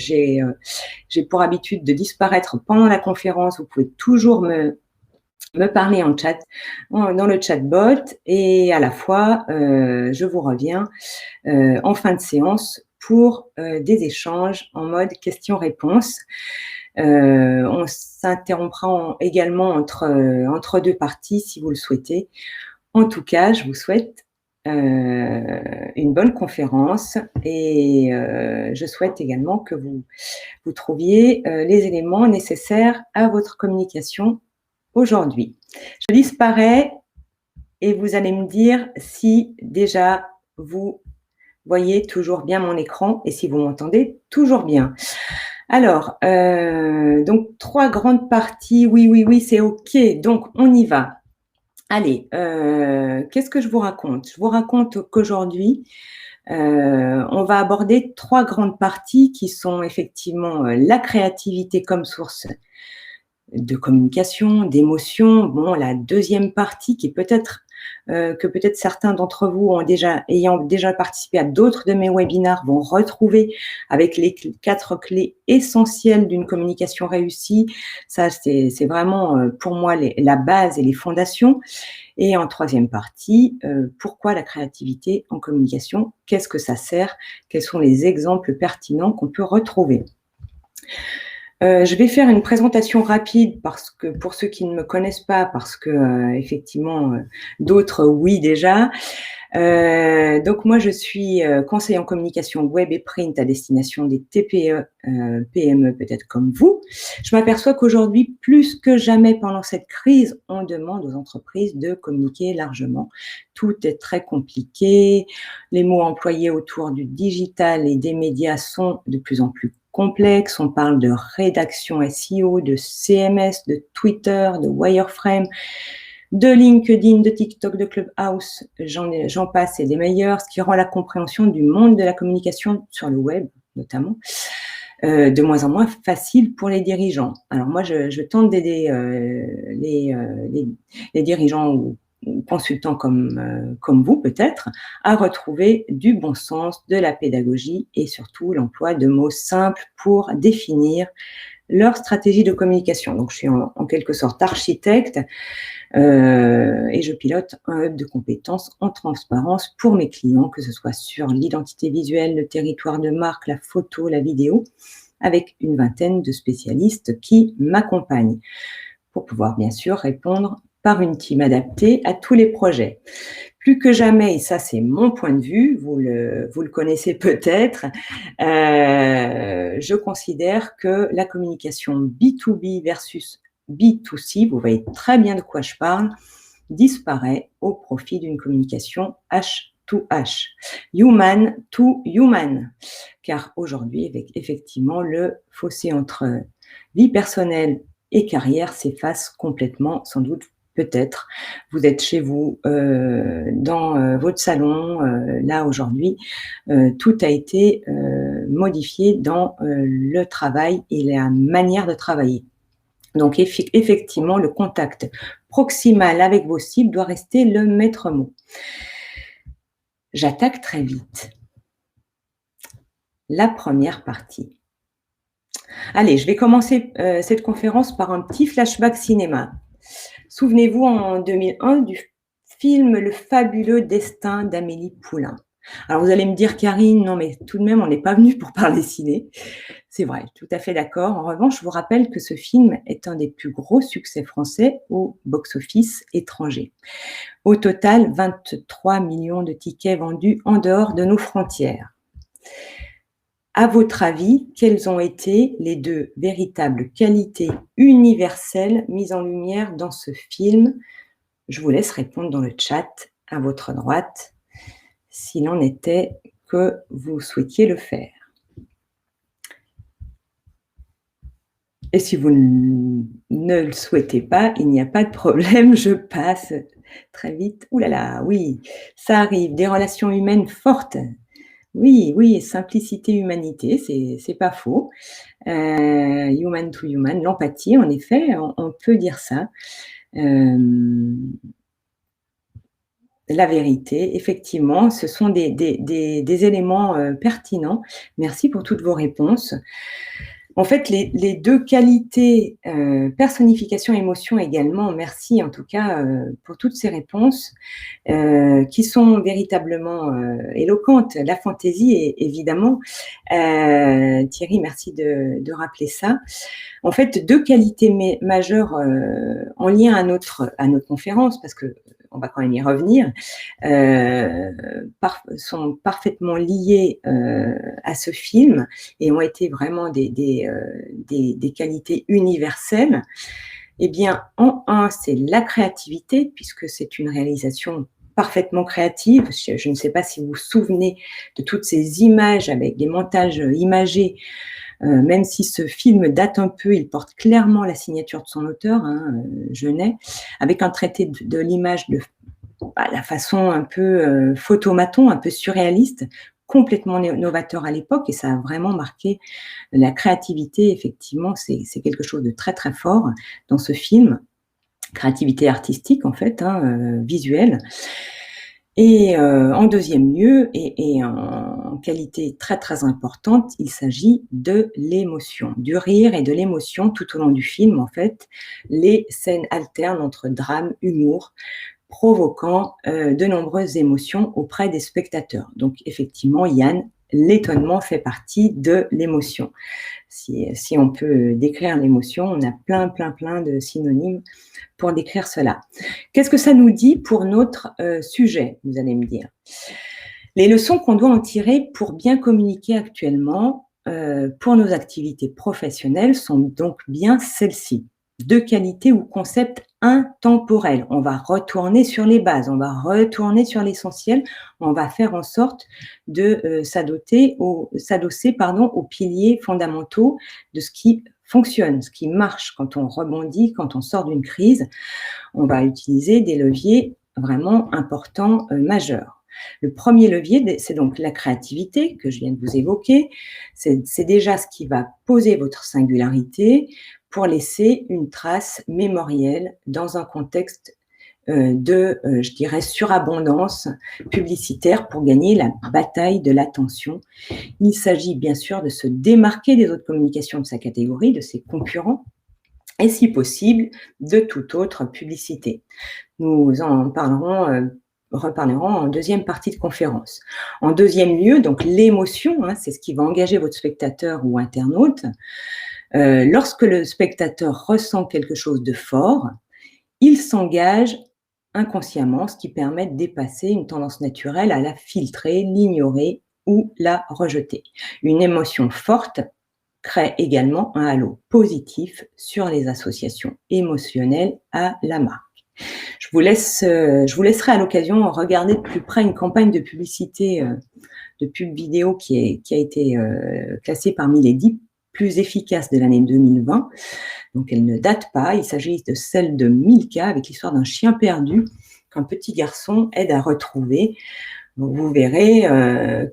j'ai pour habitude de disparaître pendant la conférence. Vous pouvez toujours me parler en chat, dans le chatbot, et à la fois, je vous reviens en fin de séance pour des échanges en mode questions-réponses. On s'interrompra également entre deux parties si vous le souhaitez. En tout cas, je vous souhaite une bonne conférence, et je souhaite également que vous trouviez les éléments nécessaires à votre communication aujourd'hui. Je disparais et vous allez me dire si déjà vous voyez toujours bien mon écran et si vous m'entendez toujours bien. Alors, donc 3 grandes parties, oui, c'est OK, donc on y va. Allez, qu'est-ce que je vous raconte? Je vous raconte qu'aujourd'hui, on va aborder 3 grandes parties qui sont effectivement la créativité comme source de communication, d'émotion. Bon, la deuxième partie qui est peut-être que peut-être certains d'entre vous ayant déjà participé à d'autres de mes webinars vont retrouver avec les 4 clés essentielles d'une communication réussie. Ça, c'est vraiment pour moi la base et les fondations. Et en troisième partie, pourquoi la créativité en communication? Qu'est-ce que ça sert? Quels sont les exemples pertinents qu'on peut retrouver? Je vais faire une présentation rapide parce que pour ceux qui ne me connaissent pas, parce que effectivement d'autres oui déjà. Donc moi je suis conseiller en communication web et print à destination des TPE, PME peut-être comme vous. Je m'aperçois qu'aujourd'hui plus que jamais pendant cette crise, on demande aux entreprises de communiquer largement. Tout est très compliqué, les mots employés autour du digital et des médias sont de plus en plus complexes. On parle de rédaction SEO, de CMS, de Twitter, de Wireframe, de LinkedIn, de TikTok, de Clubhouse, j'en passe et des meilleurs, ce qui rend la compréhension du monde de la communication sur le web, notamment, de moins en moins facile pour les dirigeants. Alors moi, je tente d'aider les dirigeants ou consultants comme vous peut-être, à retrouver du bon sens, de la pédagogie et surtout l'emploi de mots simples pour définir leur stratégie de communication. Donc je suis en quelque sorte architecte et je pilote un hub de compétences en transparence pour mes clients, que ce soit sur l'identité visuelle, le territoire de marque, la photo, la vidéo, avec une vingtaine de spécialistes qui m'accompagnent pour pouvoir bien sûr répondre par une team adaptée à tous les projets. Plus que jamais, et ça c'est mon point de vue, vous le connaissez peut-être, je considère que la communication B2B versus B2C, vous voyez très bien de quoi je parle, disparaît au profit d'une communication H2H, human to human, car aujourd'hui, effectivement, le fossé entre vie personnelle et carrière s'efface complètement, sans doute. Peut-être, vous êtes chez vous, dans votre salon, là aujourd'hui, tout a été modifié dans le travail et la manière de travailler. Donc effectivement, le contact proximal avec vos cibles doit rester le maître mot. J'attaque très vite. La première partie. Allez, je vais commencer cette conférence par un petit flashback cinéma. Souvenez-vous en 2001 du film Le fabuleux destin d'Amélie Poulain. Alors vous allez me dire, Karine, non mais tout de même, on n'est pas venu pour parler ciné. C'est vrai, tout à fait d'accord. En revanche, je vous rappelle que ce film est un des plus gros succès français au box-office étranger. Au total, 23 millions de tickets vendus en dehors de nos frontières. À votre avis, quelles ont été les 2 véritables qualités universelles mises en lumière dans ce film? Je vous laisse répondre dans le chat à votre droite, s'il en était que vous souhaitiez le faire. Et si vous ne le souhaitez pas, il n'y a pas de problème, je passe très vite. Ouh là là, oui, ça arrive, des relations humaines fortes. Oui, simplicité, humanité, c'est pas faux. Human to human, l'empathie, en effet, on peut dire ça. la vérité. Effectivement, ce sont des éléments pertinents. Merci pour toutes vos réponses. En fait, les deux qualités, personnification, émotion également, merci en tout cas pour toutes ces réponses qui sont véritablement éloquentes. La fantaisie, évidemment. Thierry, merci de rappeler ça. En fait, deux qualités majeures en lien à notre conférence, parce que on va quand même y revenir, sont parfaitement liées à ce film et ont été vraiment des qualités universelles. Eh bien, en un, c'est la créativité, puisque c'est une réalisation parfaitement créative. Je ne sais pas si vous vous souvenez de toutes ces images avec des montages imagés. Même si ce film date un peu, il porte clairement la signature de son auteur, Jeunet, avec un traité de l'image de la façon un peu photomaton, un peu surréaliste, complètement novateur à l'époque, et ça a vraiment marqué la créativité. Effectivement, c'est quelque chose de très très fort dans ce film, créativité artistique en fait, visuelle. Et en deuxième lieu, et en qualité très très importante, il s'agit de l'émotion, du rire et de l'émotion tout au long du film. En fait, les scènes alternent entre drame, humour, provoquant de nombreuses émotions auprès des spectateurs. Donc effectivement, Yann, l'étonnement fait partie de l'émotion. Si on peut décrire l'émotion, on a plein de synonymes pour décrire cela. Qu'est-ce que ça nous dit pour notre sujet, vous allez me dire? Les leçons qu'on doit en tirer pour bien communiquer actuellement pour nos activités professionnelles sont donc bien celles-ci. Deux qualités ou concepts intemporels. On va retourner sur les bases, on va retourner sur l'essentiel, on va faire en sorte de s'adosser aux piliers fondamentaux de ce qui fonctionne, ce qui marche quand on rebondit, quand on sort d'une crise. On va utiliser des leviers vraiment importants, majeurs. Le premier levier, c'est donc la créativité que je viens de vous évoquer. C'est déjà ce qui va poser votre singularité pour laisser une trace mémorielle dans un contexte je dirais, surabondance publicitaire pour gagner la bataille de l'attention. Il s'agit bien sûr de se démarquer des autres communications de sa catégorie, de ses concurrents, et si possible, de toute autre publicité. Nous en reparlerons en deuxième partie de conférence. En deuxième lieu, donc l'émotion, c'est ce qui va engager votre spectateur ou internaute. Lorsque le spectateur ressent quelque chose de fort, il s'engage inconsciemment, ce qui permet de dépasser une tendance naturelle à la filtrer, l'ignorer ou la rejeter. Une émotion forte crée également un halo positif sur les associations émotionnelles à la marque. Je vous laisserai à l'occasion regarder de plus près une campagne de publicité de pub vidéo qui a été classée parmi les 10 plus efficaces de l'année 2020. Donc, elle ne date pas. Il s'agit de celle de Milka avec l'histoire d'un chien perdu qu'un petit garçon aide à retrouver. Vous verrez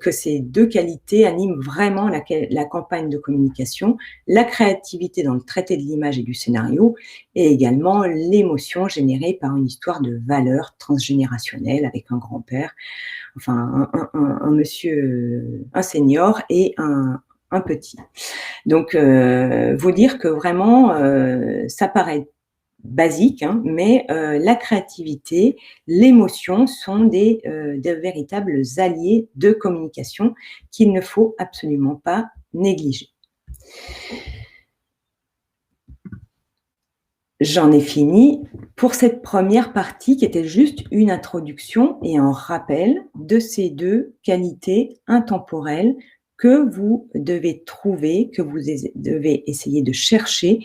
que ces deux qualités animent vraiment la campagne de communication, la créativité dans le traité de l'image et du scénario, et également l'émotion générée par une histoire de valeur transgénérationnelle avec un grand-père, enfin un monsieur, un senior et un petit. Donc, vous dire que vraiment, ça paraît basique, mais la créativité, l'émotion sont de véritables alliés de communication qu'il ne faut absolument pas négliger. J'en ai fini pour cette première partie qui était juste une introduction et un rappel de ces deux qualités intemporelles que vous devez trouver, que vous devez essayer de chercher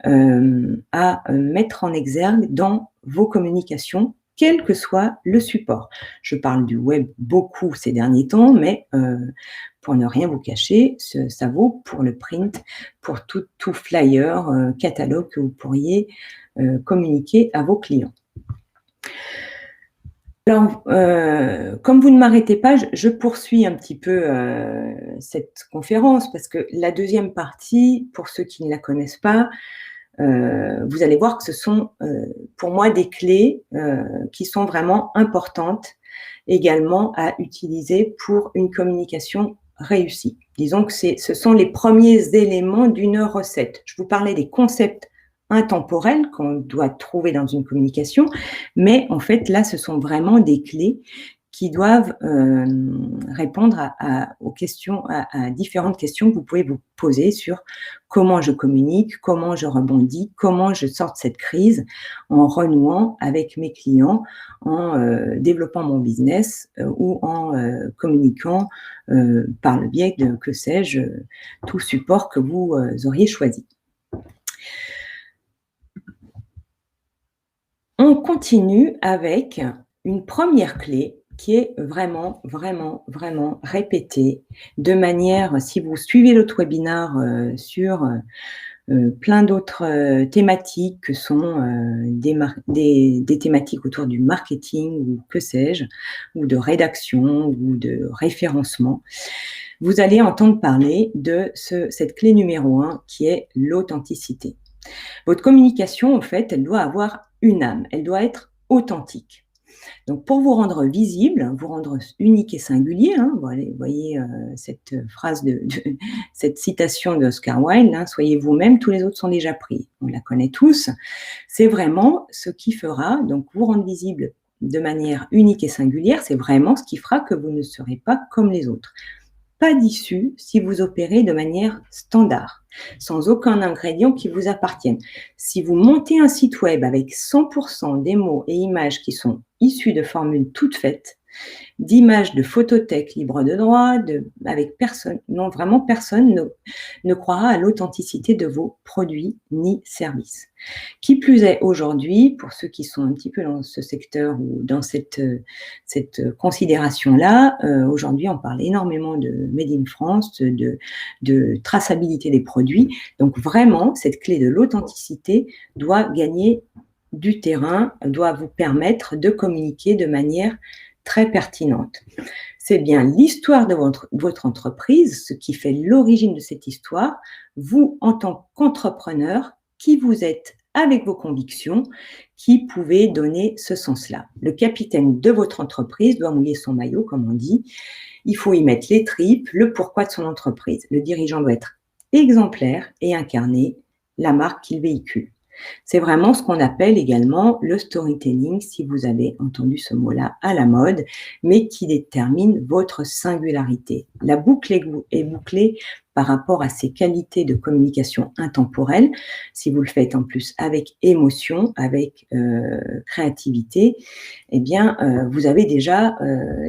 à mettre en exergue dans vos communications, quel que soit le support. Je parle du web beaucoup ces derniers temps, mais pour ne rien vous cacher, ça vaut pour le print, pour tout flyer, catalogue que vous pourriez communiquer à vos clients. Alors, comme vous ne m'arrêtez pas, je poursuis un petit peu cette conférence parce que la deuxième partie, pour ceux qui ne la connaissent pas, vous allez voir que ce sont pour moi des clés qui sont vraiment importantes également à utiliser pour une communication réussie. Disons que ce sont les premiers éléments d'une recette. Je vous parlais des concepts intemporels qu'on doit trouver dans une communication, mais en fait, là, ce sont vraiment des clés qui doivent répondre aux questions, à différentes questions que vous pouvez vous poser sur comment je communique, comment je rebondis, comment je sors de cette crise en renouant avec mes clients, en développant mon business ou en communiquant par le biais de, que sais-je, tout support que vous auriez choisi. On continue avec une première clé qui est vraiment répétée de manière, si vous suivez l'autre webinaire sur plein d'autres thématiques que sont des thématiques autour du marketing ou que sais-je, ou de rédaction ou de référencement, vous allez entendre parler de cette clé numéro 1 qui est l'authenticité. Votre communication, en fait, elle doit avoir une âme, elle doit être authentique. Donc, pour vous rendre visible, vous rendre unique et singulier, hein, vous voyez cette phrase, cette citation d'Oscar Wilde, hein, soyez vous-même, tous les autres sont déjà pris. On la connaît tous. C'est vraiment ce qui fera, donc vous rendre visible de manière unique et singulière, c'est vraiment ce qui fera que vous ne serez pas comme les autres. Pas d'issue si vous opérez de manière standard, sans aucun ingrédient qui vous appartienne. Si vous montez un site web avec 100% des mots et images qui sont issus de formules toutes faites, d'images de photothèques libres de droit, avec personne, non, vraiment personne ne croira à l'authenticité de vos produits ni services. Qui plus est aujourd'hui, pour ceux qui sont un petit peu dans ce secteur ou dans cette considération-là, aujourd'hui on parle énormément de Made in France, de traçabilité des produits. Donc vraiment, cette clé de l'authenticité doit gagner du terrain, doit vous permettre de communiquer de manière très pertinente. C'est bien l'histoire de votre entreprise, ce qui fait l'origine de cette histoire, vous en tant qu'entrepreneur, qui vous êtes avec vos convictions, qui pouvez donner ce sens-là. Le capitaine de votre entreprise doit mouiller son maillot, comme on dit. Il faut y mettre les tripes, le pourquoi de son entreprise. Le dirigeant doit être exemplaire et incarner la marque qu'il véhicule. C'est vraiment ce qu'on appelle également le storytelling, si vous avez entendu ce mot-là à la mode, mais qui détermine votre singularité. La boucle est bouclée par rapport à ces qualités de communication intemporelle. Si vous le faites en plus avec émotion, avec créativité, eh bien, vous avez déjà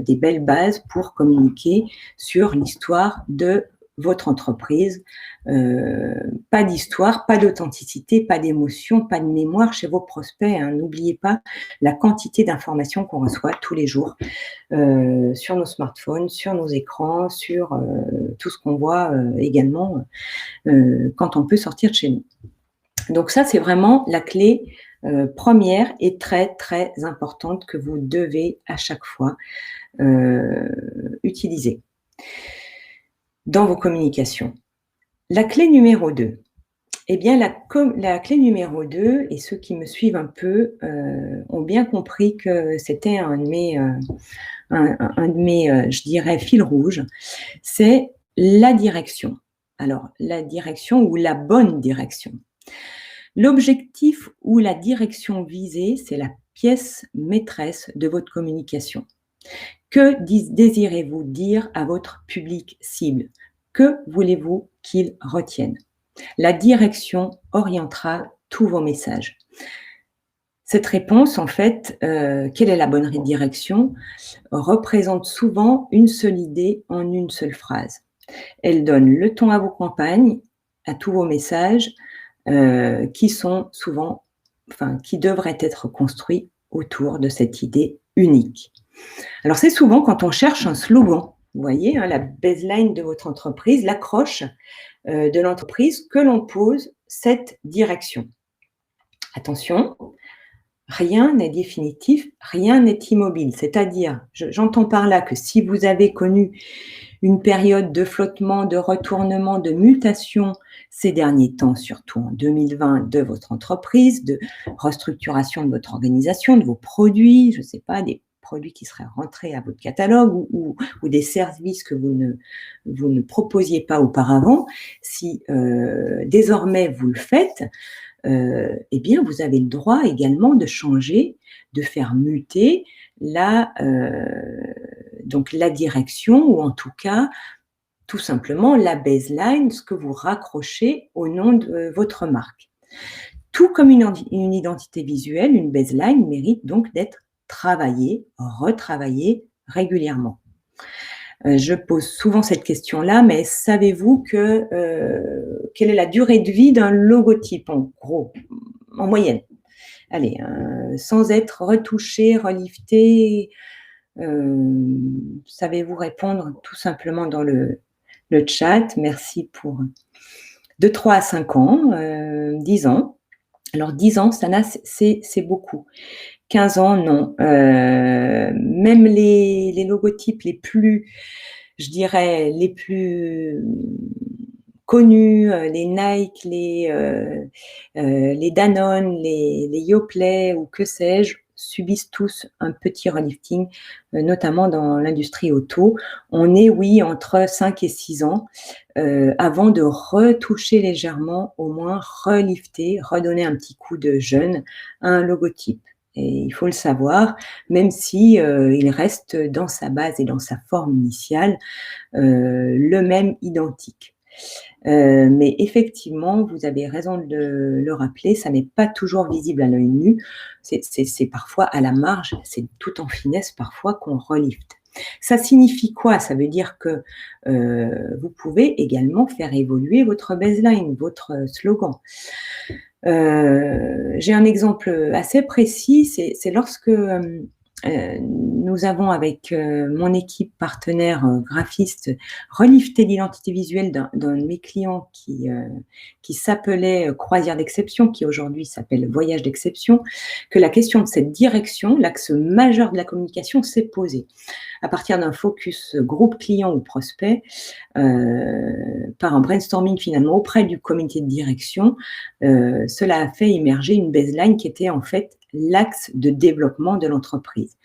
des belles bases pour communiquer sur l'histoire de votre entreprise. Pas d'histoire, pas d'authenticité, pas d'émotion, pas de mémoire chez vos prospects. Hein. N'oubliez pas la quantité d'informations qu'on reçoit tous les jours sur nos smartphones, sur nos écrans, sur tout ce qu'on voit également quand on peut sortir de chez nous. Donc ça, c'est vraiment la clé première et très, très importante que vous devez à chaque fois utiliser dans vos communications. La clé numéro 2. Eh bien, la clé numéro 2, et ceux qui me suivent un peu ont bien compris que c'était un de mes je dirais, fils rouges, c'est la direction. Alors, la direction ou la bonne direction. L'objectif ou la direction visée, c'est la pièce maîtresse de votre communication. Que désirez-vous dire à votre public cible? Que voulez-vous qu'il retienne? La direction orientera tous vos messages. Cette réponse, en fait, quelle est la bonne direction, représente souvent une seule idée en une seule phrase. Elle donne le ton à vos campagnes, à tous vos messages, qui sont souvent, qui devraient être construits autour de cette idée unique. Alors, c'est souvent quand on cherche un slogan, vous voyez, hein, la baseline de votre entreprise, l'accroche de l'entreprise, que l'on pose cette direction. Attention, rien n'est définitif, rien n'est immobile. C'est-à-dire, j'entends par là que si vous avez connu une période de flottement, de retournement, de mutation ces derniers temps, surtout en 2020, de votre entreprise, de restructuration de votre organisation, de vos produits, je ne sais pas, des produits qui seraient rentrés à votre catalogue ou des services que vous ne proposiez pas auparavant, si désormais vous le faites, eh bien, vous avez le droit également de changer, de faire muter donc la direction ou en tout cas, tout simplement la baseline, ce que vous raccrochez au nom de votre marque. Tout comme une identité visuelle, une baseline mérite donc d'être travaillée, retravaillée régulièrement. Je pose souvent cette question-là, mais savez-vous quelle est la durée de vie d'un logotype en gros, en moyenne? Allez, sans être retouché, relifté, savez-vous répondre tout simplement dans le chat? Merci pour de 3 à 5 ans, 10 ans. Alors 10 ans, ça c'est beaucoup. 15 ans, non. Même les logotypes les plus, je dirais, les plus connus, les Nike, les Danone, les Yoplait ou que sais-je, subissent tous un petit relifting, notamment dans l'industrie auto. On est, oui, entre 5 et 6 ans avant de retoucher légèrement, au moins relifter, redonner un petit coup de jeune à un logotype. Et il faut le savoir, même si il reste dans sa base et dans sa forme initiale le même identique. Mais effectivement, vous avez raison de le rappeler, ça n'est pas toujours visible à l'œil nu, c'est parfois à la marge, c'est tout en finesse parfois qu'on relifte. Ça signifie quoi? Ça veut dire que vous pouvez également faire évoluer votre baseline, votre slogan. J'ai un exemple assez précis, c'est lorsque nous avons avec mon équipe partenaire graphiste relifté l'identité visuelle d'un de mes clients qui s'appelait Croisière d'exception, qui aujourd'hui s'appelle Voyage d'exception, que la question de cette direction, l'axe majeur de la communication, s'est posée. À partir d'un focus groupe client ou prospect, par un brainstorming finalement auprès du comité de direction, cela a fait émerger une baseline qui était en fait l'axe de développement de l'entreprise.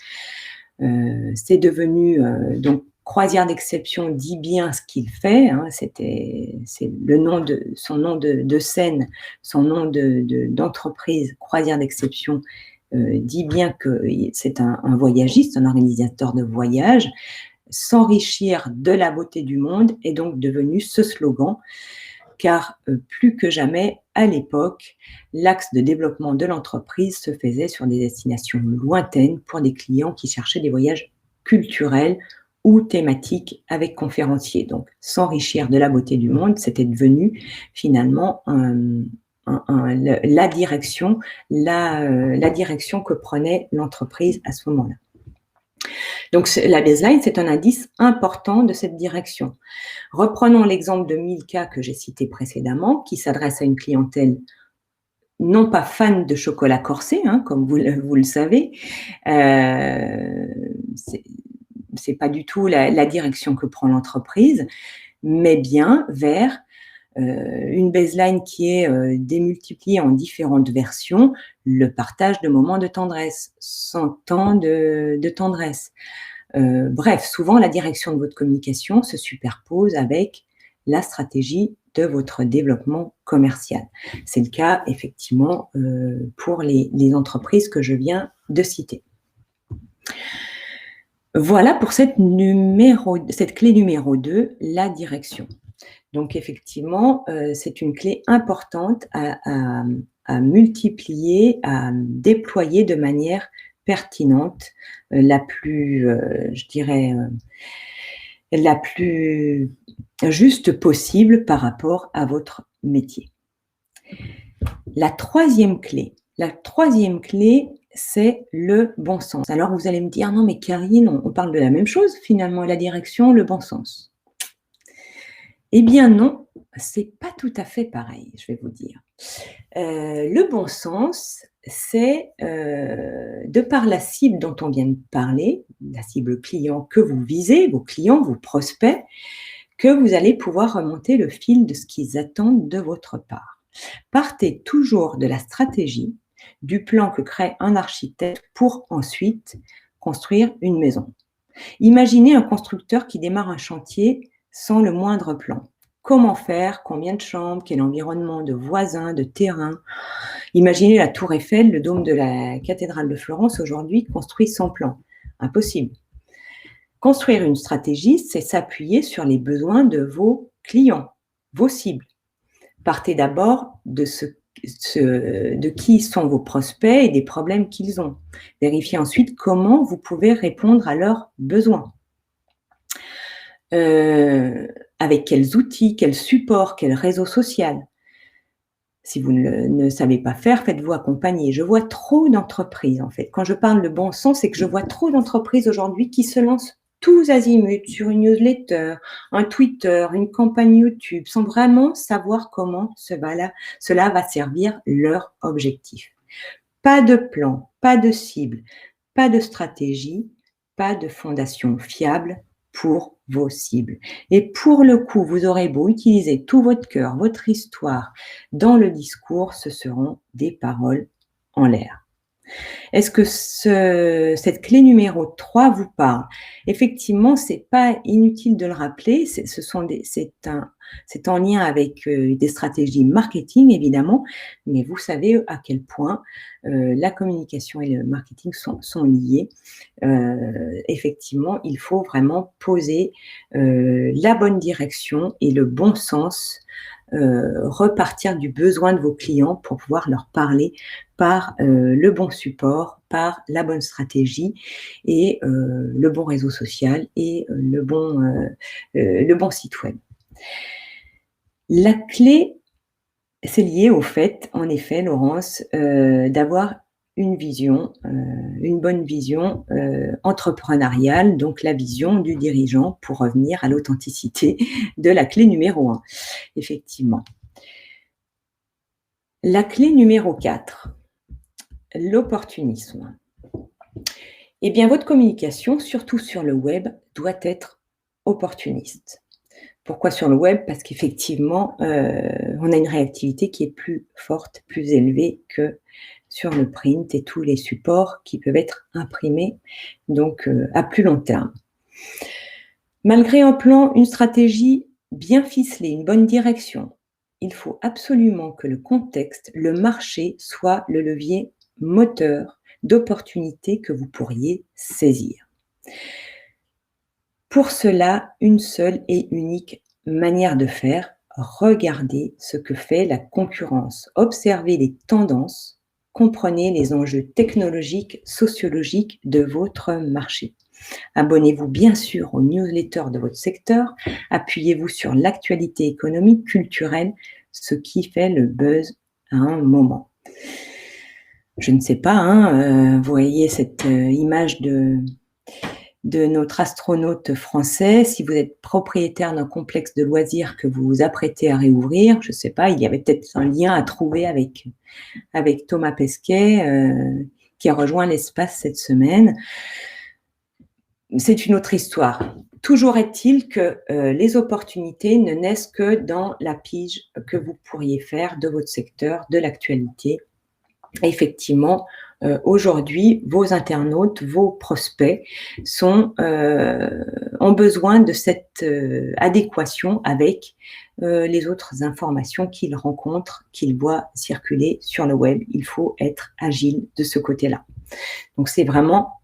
C'est devenu donc Croisière d'exception dit bien ce qu'il fait, hein, c'est le nom son nom de scène, son nom d'entreprise, Croisière d'exception, dit bien que c'est un voyagiste, un organisateur de voyage. S'enrichir de la beauté du monde est donc devenu ce slogan, car plus que jamais, à l'époque, l'axe de développement de l'entreprise se faisait sur des destinations lointaines pour des clients qui cherchaient des voyages culturels ou thématiques avec conférenciers. Donc, s'enrichir de la beauté du monde, c'était devenu finalement la direction que prenait l'entreprise à ce moment-là. Donc, la baseline, c'est un indice important de cette direction. Reprenons l'exemple de Milka que j'ai cité précédemment, qui s'adresse à une clientèle non pas fan de chocolat corsé, hein, comme vous le savez. C'est pas du tout la direction que prend l'entreprise, mais bien vers une baseline qui est démultipliée en différentes versions, le partage de moments de tendresse, 100 ans de tendresse. Bref, souvent la direction de votre communication se superpose avec la stratégie de votre développement commercial. C'est le cas effectivement pour les entreprises que je viens de citer. Voilà pour cette clé numéro 2, la direction. Donc effectivement, c'est une clé importante à multiplier, à déployer de manière pertinente, la plus, je dirais, la plus juste possible par rapport à votre métier. La troisième clé, c'est le bon sens. Alors vous allez me dire, non mais Karine, on parle de la même chose finalement, la direction, le bon sens. Eh bien non, c'est pas tout à fait pareil, je vais vous dire. Le bon sens, c'est de par la cible dont on vient de parler, la cible client que vous visez, vos clients, vos prospects, que vous allez pouvoir remonter le fil de ce qu'ils attendent de votre part. Partez toujours de la stratégie, du plan que crée un architecte pour ensuite construire une maison. Imaginez un constructeur qui démarre un chantier sans le moindre plan. Comment faire? Combien de chambres? Quel environnement? De voisins? De terrain? Imaginez la tour Eiffel, le dôme de la cathédrale de Florence aujourd'hui construit sans plan. Impossible. Construire une stratégie, c'est s'appuyer sur les besoins de vos clients, vos cibles. Partez d'abord de qui sont vos prospects et des problèmes qu'ils ont. Vérifiez ensuite comment vous pouvez répondre à leurs besoins. Avec quels outils, quels supports, quel réseau social. Si vous ne savez pas faire, faites-vous accompagner. Je vois trop d'entreprises, en fait. Quand je parle de bon sens, c'est que je vois trop d'entreprises aujourd'hui qui se lancent tous azimuts sur une newsletter, un Twitter, une campagne YouTube, sans vraiment savoir comment cela va servir leur objectif. Pas de plan, pas de cible, pas de stratégie, pas de fondation fiable pour vos cibles. Et pour le coup, vous aurez beau utiliser tout votre cœur, votre histoire dans le discours, ce seront des paroles en l'air. Est-ce que cette clé numéro 3 vous parle? Effectivement, c'est pas inutile de le rappeler, c'est en lien avec des stratégies marketing, évidemment, mais vous savez à quel point la communication et le marketing sont liés. Effectivement, il faut vraiment poser la bonne direction et le bon sens, repartir du besoin de vos clients pour pouvoir leur parler par le bon support, par la bonne stratégie et le bon réseau social et le bon site web. La clé, c'est lié au fait, en effet, Laurence, d'avoir une vision, une bonne vision entrepreneuriale, donc la vision du dirigeant, pour revenir à l'authenticité de la clé numéro 1, effectivement. La clé numéro 4, l'opportunisme. Eh bien, votre communication, surtout sur le web, doit être opportuniste. Pourquoi sur le web? Parce qu'effectivement, on a une réactivité qui est plus forte, plus élevée que sur le print et tous les supports qui peuvent être imprimés, donc à plus long terme. Malgré un plan, une stratégie bien ficelée, une bonne direction, il faut absolument que le contexte, le marché soit le levier moteur d'opportunités que vous pourriez saisir. Pour cela, une seule et unique manière de faire, regardez ce que fait la concurrence, observez les tendances, comprenez les enjeux technologiques, sociologiques de votre marché. Abonnez-vous bien sûr aux newsletters de votre secteur, appuyez-vous sur l'actualité économique, culturelle, ce qui fait le buzz à un moment. Je ne sais pas, vous voyez cette image de notre astronaute français. Si vous êtes propriétaire d'un complexe de loisirs que vous vous apprêtez à réouvrir, je ne sais pas, il y avait peut-être un lien à trouver avec Thomas Pesquet qui a rejoint l'espace cette semaine. C'est une autre histoire. Toujours est-il que les opportunités ne naissent que dans la pige que vous pourriez faire de votre secteur, de l'actualité. Effectivement, aujourd'hui, vos internautes, vos prospects ont besoin de cette adéquation avec les autres informations qu'ils rencontrent, qu'ils voient circuler sur le web. Il faut être agile de ce côté-là. Donc, c'est vraiment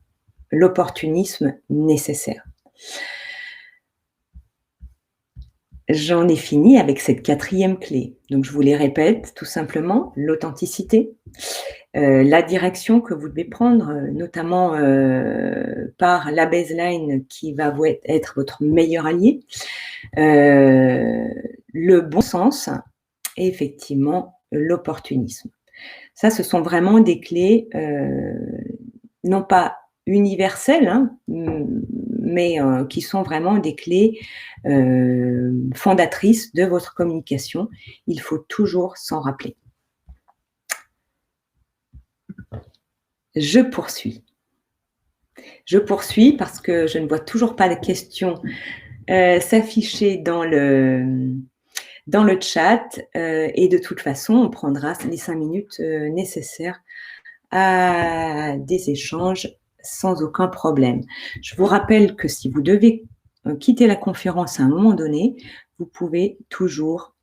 l'opportunisme nécessaire. J'en ai fini avec cette 4e clé. Donc, je vous les répète tout simplement, l'authenticité, la direction que vous devez prendre, notamment par la baseline qui va être votre meilleur allié, le bon sens et effectivement l'opportunisme. Ça, ce sont vraiment des clés, non pas universelles, mais qui sont vraiment des clés fondatrices de votre communication. Il faut toujours s'en rappeler. Je poursuis parce que je ne vois toujours pas les questions s'afficher dans le chat et de toute façon, on prendra les 5 minutes nécessaires à des échanges sans aucun problème. Je vous rappelle que si vous devez quitter la conférence à un moment donné, vous pouvez toujours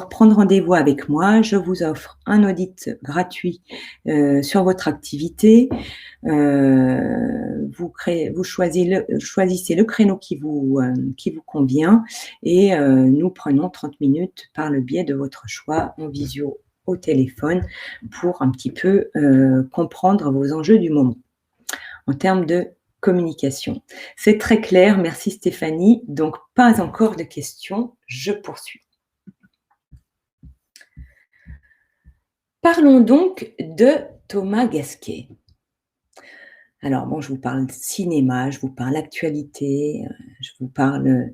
prendre rendez-vous avec moi. Je vous offre un audit gratuit sur votre activité. Vous choisissez le créneau qui vous convient et nous prenons 30 minutes par le biais de votre choix en visio au téléphone pour un petit peu comprendre vos enjeux du moment en termes de communication. C'est très clair, merci Stéphanie. Donc, pas encore de questions, je poursuis. Parlons donc de Thomas Gasquet. Alors bon, je vous parle cinéma, je vous parle actualité, je vous parle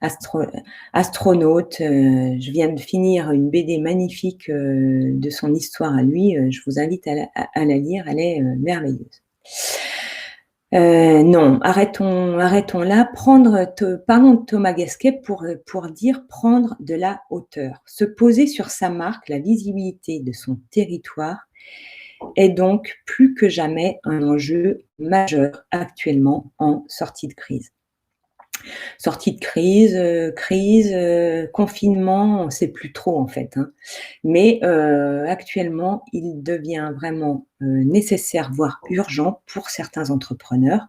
astronaute. Je viens de finir une BD magnifique de son histoire à lui. Je vous invite à la lire, elle est merveilleuse. Non, arrêtons là. Parlons de Thomas Gasquet pour dire prendre de la hauteur. Se poser sur sa marque, la visibilité de son territoire est donc plus que jamais un enjeu majeur actuellement en sortie de crise. Sortie de crise, confinement, on ne sait plus trop en fait. Mais actuellement, il devient vraiment nécessaire, voire urgent pour certains entrepreneurs.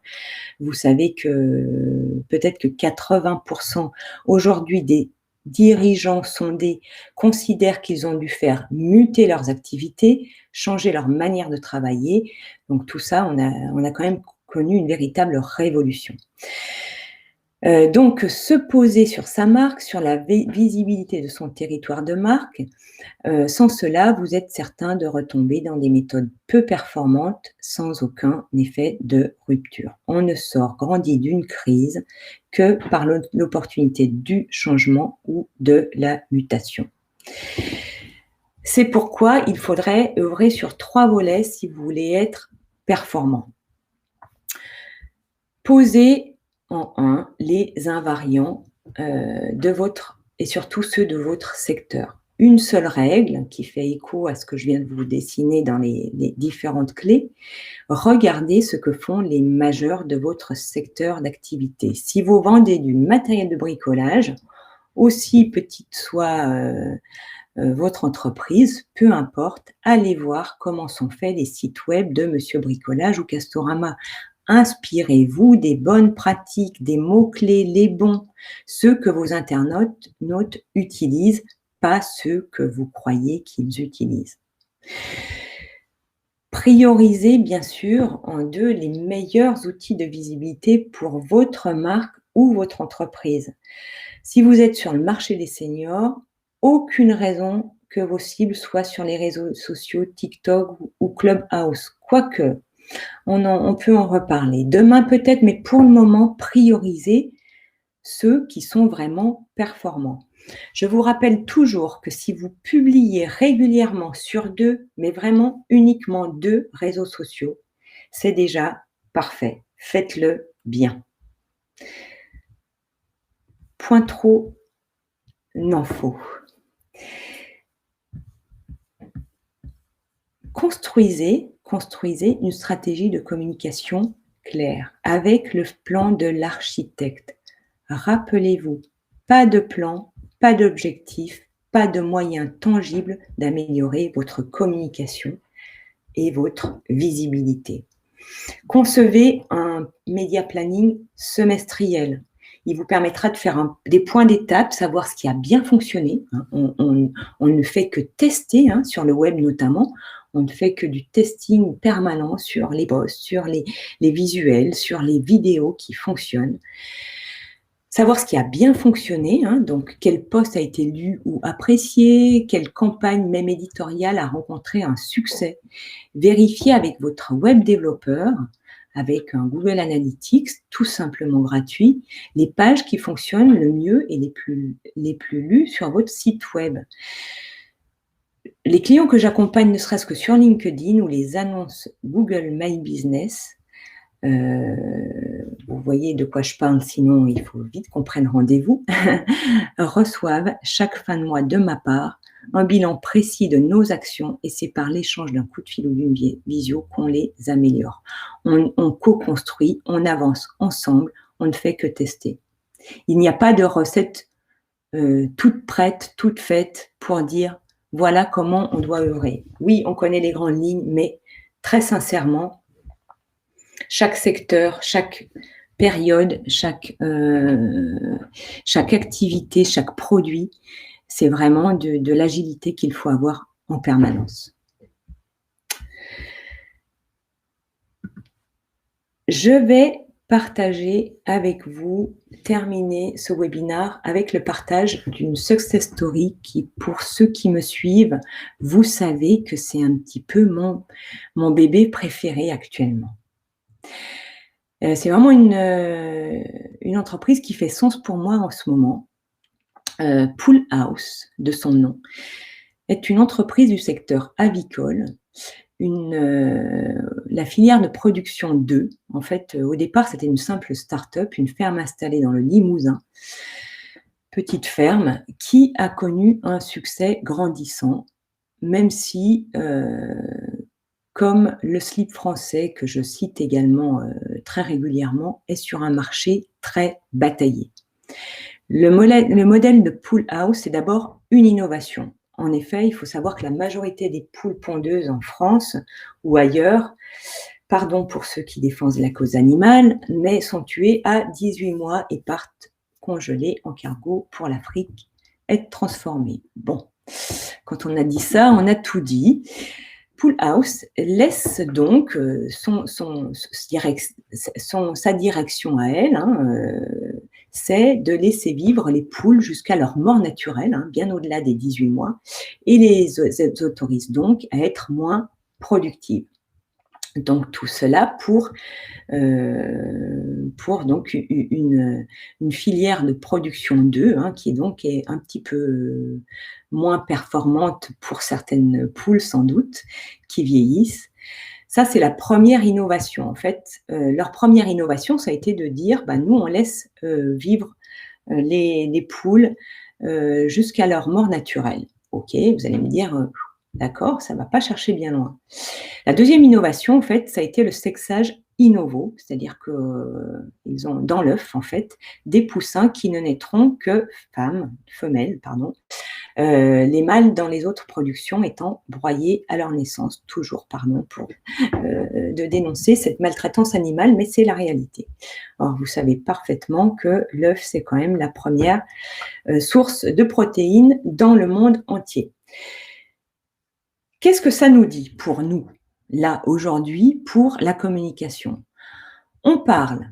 Vous savez que peut-être que 80% aujourd'hui des dirigeants sondés considèrent qu'ils ont dû faire muter leurs activités, changer leur manière de travailler. Donc tout ça, on a quand même connu une véritable révolution. Donc, se poser sur sa marque, sur la visibilité de son territoire de marque, sans cela, vous êtes certain de retomber dans des méthodes peu performantes sans aucun effet de rupture. On ne sort grandi d'une crise que par l'opportunité du changement ou de la mutation. C'est pourquoi il faudrait œuvrer sur 3 volets si vous voulez être performant. Posez en 1 les invariants de votre, et surtout ceux de votre secteur. Une seule règle qui fait écho à ce que je viens de vous dessiner dans les différentes clés. Regardez ce que font les majeurs de votre secteur d'activité. Si vous vendez du matériel de bricolage, aussi petite soit votre entreprise, peu importe, allez voir comment sont faits les sites web de Monsieur Bricolage ou Castorama. Inspirez-vous des bonnes pratiques, des mots-clés, les bons, ceux que vos internautes utilisent, pas ceux que vous croyez qu'ils utilisent. Priorisez bien sûr en 2 les meilleurs outils de visibilité pour votre marque ou votre entreprise. Si vous êtes sur le marché des seniors, aucune raison que vos cibles soient sur les réseaux sociaux, TikTok ou Clubhouse, quoique. On peut en reparler. Demain peut-être, mais pour le moment, priorisez ceux qui sont vraiment performants. Je vous rappelle toujours que si vous publiez régulièrement sur 2, mais vraiment uniquement 2 réseaux sociaux, c'est déjà parfait. Faites-le bien. Point trop n'en faut. Construisez une stratégie de communication claire avec le plan de l'architecte. Rappelez-vous, pas de plan, pas d'objectif, pas de moyen tangible d'améliorer votre communication et votre visibilité. Concevez un média planning semestriel. Il vous permettra de faire des points d'étape, savoir ce qui a bien fonctionné. On ne fait que tester, sur le web notamment. On ne fait que du testing permanent sur les posts, sur les visuels, sur les vidéos qui fonctionnent. Savoir ce qui a bien fonctionné, donc quel post a été lu ou apprécié, quelle campagne, même éditoriale, a rencontré un succès. Vérifiez avec votre web développeur, avec un Google Analytics, tout simplement gratuit, les pages qui fonctionnent le mieux et les plus lues sur votre site web. Les clients que j'accompagne, ne serait-ce que sur LinkedIn ou les annonces Google My Business, vous voyez de quoi je parle, sinon il faut vite qu'on prenne rendez-vous, reçoivent chaque fin de mois de ma part un bilan précis de nos actions et c'est par l'échange d'un coup de fil ou d'une visio qu'on les améliore. On co-construit, on avance ensemble, on ne fait que tester. Il n'y a pas de recette toute prête, toute faite pour dire voilà comment on doit œuvrer. Oui, on connaît les grandes lignes, mais très sincèrement, chaque secteur, chaque période, chaque activité, chaque produit, c'est vraiment de l'agilité qu'il faut avoir en permanence. Je vais partager avec vous, terminer ce webinaire avec le partage d'une success story qui, pour ceux qui me suivent, vous savez que c'est un petit peu mon bébé préféré actuellement. C'est vraiment une entreprise qui fait sens pour moi en ce moment. Pool House, de son nom, est une entreprise du secteur avicole, la filière de production d'œufs. En fait, au départ, c'était une simple start-up, une ferme installée dans le Limousin, petite ferme, qui a connu un succès grandissant, même si, comme le slip français, que je cite également très régulièrement, est sur un marché très bataillé. Le modèle de Pool House, c'est d'abord une innovation. En effet, il faut savoir que la majorité des poules pondeuses en France ou ailleurs, pardon pour ceux qui défendent la cause animale, mais sont tuées à 18 mois et partent congelées en cargo pour l'Afrique, être transformées. Bon, quand on a dit ça, on a tout dit. Pool House laisse donc sa direction à elle, c'est de laisser vivre les poules jusqu'à leur mort naturelle, bien au-delà des 18 mois, et les autorise donc à être moins productives. Donc tout cela pour donc une filière de production d'œufs qui est un petit peu moins performante pour certaines poules sans doute, qui vieillissent. Ça, c'est la première innovation. En fait, leur première innovation, ça a été de dire, nous, on laisse vivre les poules jusqu'à leur mort naturelle. Ok, vous allez me dire, d'accord, ça ne va pas chercher bien loin. La deuxième innovation, en fait, ça a été le sexage innovo, c'est-à-dire qu'ils ont dans l'œuf, en fait, des poussins qui ne naîtront que femelles, les mâles dans les autres productions étant broyés à leur naissance, toujours, pour de dénoncer cette maltraitance animale, mais c'est la réalité. Or, vous savez parfaitement que l'œuf, c'est quand même la première source de protéines dans le monde entier. Qu'est-ce que ça nous dit pour nous, là, aujourd'hui, pour la communication? On parle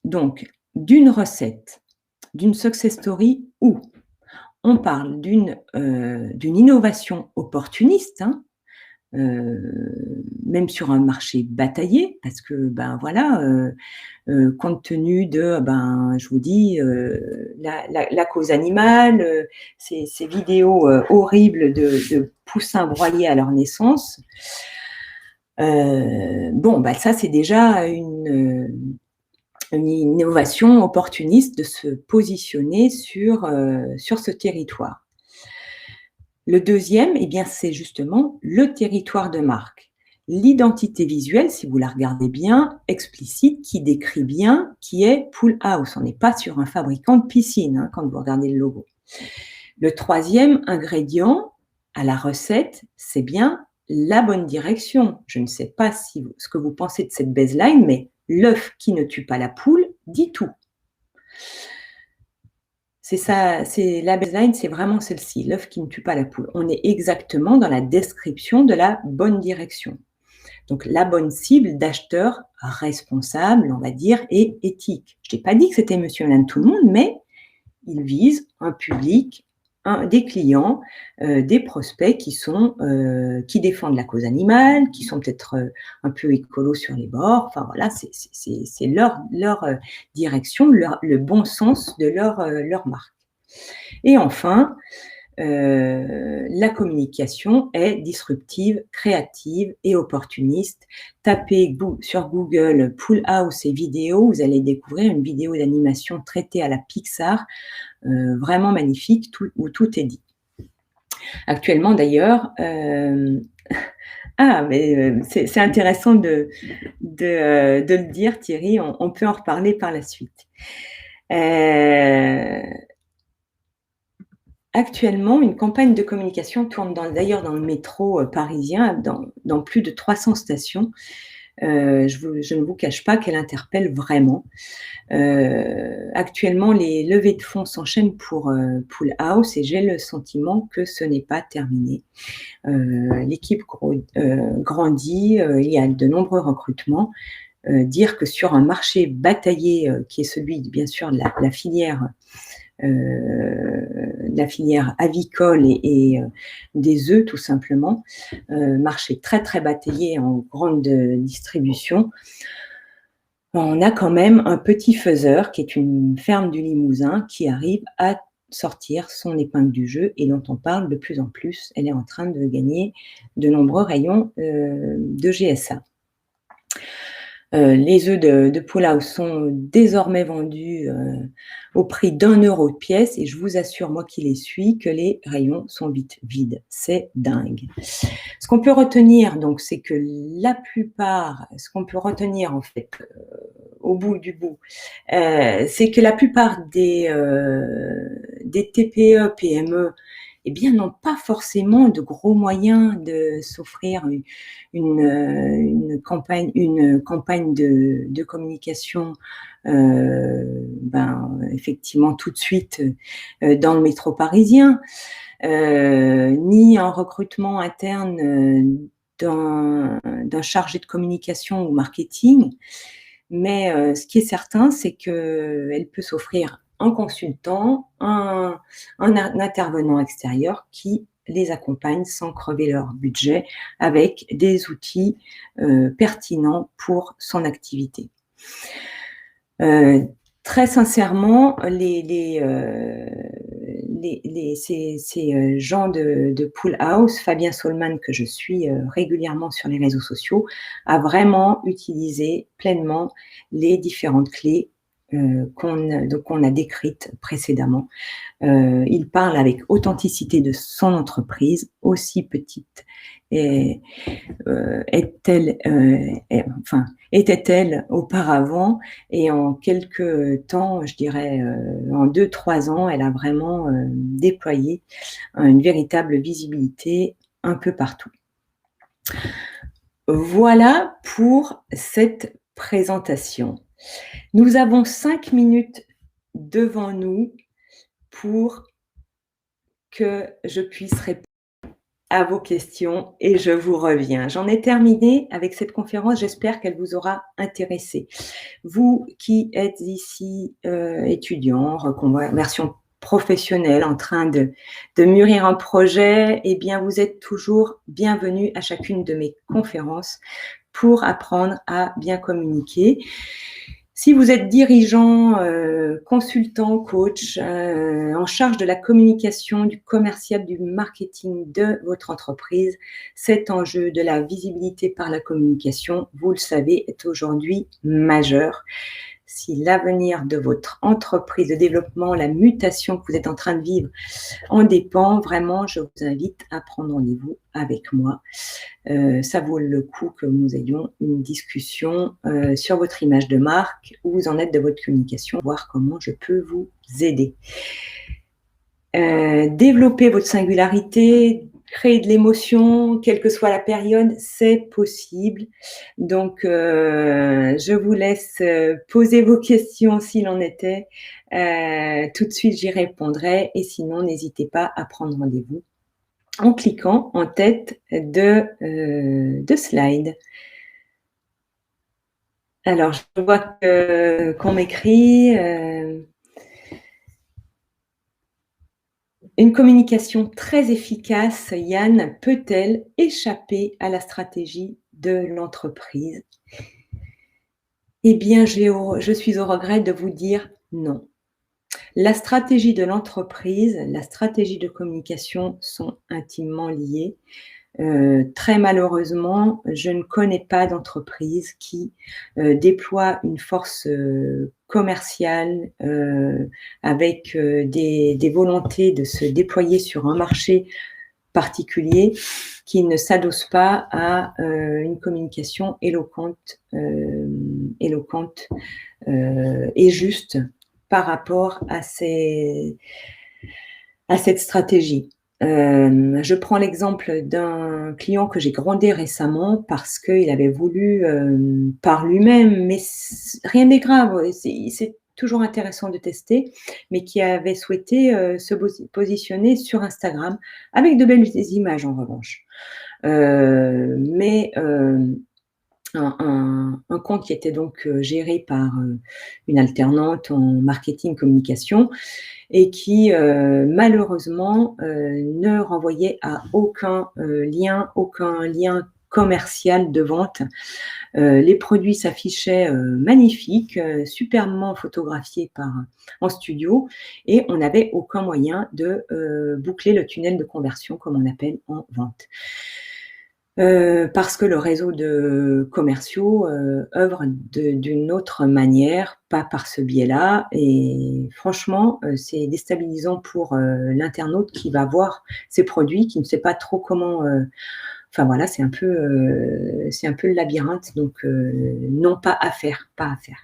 donc d'une recette, d'une success story où on parle d'une innovation opportuniste, même sur un marché bataillé, parce que, compte tenu de, je vous dis, la cause animale, ces vidéos horribles de poussins broyés à leur naissance, ça, c'est déjà une innovation opportuniste de se positionner sur ce territoire. Le deuxième, c'est justement le territoire de marque. L'identité visuelle, si vous la regardez bien, explicite, qui décrit bien qui est Pool House. On n'est pas sur un fabricant de piscine quand vous regardez le logo. Le troisième ingrédient à la recette, c'est bien la bonne direction. Je ne sais pas ce que vous pensez de cette baseline, mais l'œuf qui ne tue pas la poule dit tout. C'est ça, c'est la baseline, c'est vraiment celle-ci, l'œuf qui ne tue pas la poule. On est exactement dans la description de la bonne direction. Donc, la bonne cible d'acheteurs responsables, on va dire, et éthiques. Je n'ai pas dit que c'était monsieur et madame tout le monde, mais ils visent un public, des clients, des prospects qui défendent la cause animale, qui sont peut-être un peu écolos sur les bords. Enfin voilà, c'est leur direction, le bon sens de leur marque. Et enfin, la communication est disruptive, créative et opportuniste. Tapez sur Google Pool House et vidéo, vous allez découvrir une vidéo d'animation traitée à la Pixar, vraiment magnifique, où tout est dit. Actuellement d'ailleurs, mais c'est intéressant de le dire, Thierry, on peut en reparler par la suite. Actuellement, une campagne de communication tourne d'ailleurs dans le métro parisien, dans plus de 300 stations. Je ne vous cache pas qu'elle interpelle vraiment. Actuellement, les levées de fonds s'enchaînent pour Pool House et j'ai le sentiment que ce n'est pas terminé. L'équipe grandit, il y a de nombreux recrutements. Dire que sur un marché bataillé qui est celui, bien sûr, de la filière avicole et des œufs, tout simplement, marché très très bataillé en grande distribution. On a quand même un petit faiseur qui est une ferme du Limousin qui arrive à sortir son épingle du jeu et dont on parle de plus en plus. Elle est en train de gagner de nombreux rayons de GSA. Les œufs de Pool House sont désormais vendus au prix d'1 € de pièce et je vous assure, moi qui les suis, que les rayons sont vite vides. C'est dingue. Ce qu'on peut retenir, donc, c'est que en fait, au bout du bout, c'est que la plupart des TPE, PME, eh bien, n'ont pas forcément de gros moyens de s'offrir une campagne de communication, effectivement tout de suite dans le métro parisien, ni un recrutement interne d'un chargé de communication ou marketing. Mais ce qui est certain, c'est qu'elle peut s'offrir un consultant, un intervenant extérieur qui les accompagne sans crever leur budget avec des outils pertinents pour son activité. Très sincèrement, ces gens de Pool House, Fabien Solman, que je suis régulièrement sur les réseaux sociaux, a vraiment utilisé pleinement les différentes clés qu'on a décrites précédemment. Il parle avec authenticité de son entreprise, aussi petite était-elle auparavant, et en quelques temps, je dirais en 2-3 ans, elle a vraiment déployé une véritable visibilité un peu partout. Voilà pour cette présentation. Nous avons 5 minutes devant nous pour que je puisse répondre à vos questions et je vous reviens. J'en ai terminé avec cette conférence, j'espère qu'elle vous aura intéressé. Vous qui êtes ici étudiants, reconversion professionnelle, en train de mûrir un projet, eh bien vous êtes toujours bienvenus à chacune de mes conférences pour apprendre à bien communiquer. Si vous êtes dirigeant, consultant, coach, en charge de la communication, du commercial, du marketing de votre entreprise, cet enjeu de la visibilité par la communication, vous le savez, est aujourd'hui majeur. Si l'avenir de votre entreprise de développement, la mutation que vous êtes en train de vivre en dépend, vraiment, je vous invite à prendre rendez-vous avec moi. Ça vaut le coup que nous ayons une discussion sur votre image de marque, où vous en êtes de votre communication, voir comment je peux vous aider. Développer votre singularité, créer de l'émotion, quelle que soit la période, c'est possible. Donc, je vous laisse poser vos questions s'il en était. Tout de suite, j'y répondrai. Et sinon, n'hésitez pas à prendre rendez-vous en cliquant en tête de slide. Alors, je vois qu'on m'écrit une communication très efficace, Yann, peut-elle échapper à la stratégie de l'entreprise? Eh bien, je suis au regret de vous dire non. La stratégie de l'entreprise, la stratégie de communication sont intimement liées. Très malheureusement, je ne connais pas d'entreprise qui, déploie une force, commerciale, avec, des volontés de se déployer sur un marché particulier, qui ne s'adosse pas à, une communication éloquente, et juste par rapport à cette stratégie. Je prends l'exemple d'un client que j'ai grondé récemment parce qu'il avait voulu, par lui-même, mais rien n'est grave, c'est toujours intéressant de tester, mais qui avait souhaité, se positionner sur Instagram avec de belles images en revanche. Mais un compte qui était donc, géré par, une alternante en marketing communication et qui, malheureusement, ne renvoyait à aucun lien commercial de vente. Les produits s'affichaient, magnifiques, superbement photographiés en studio et on n'avait aucun moyen de, boucler le tunnel de conversion comme on appelle en vente. Parce que le réseau de commerciaux, œuvre d'une autre manière, pas par ce biais-là et franchement, c'est déstabilisant pour, l'internaute qui va voir ces produits, qui ne sait pas trop comment, enfin voilà, c'est un peu le labyrinthe donc non, pas à faire, pas à faire.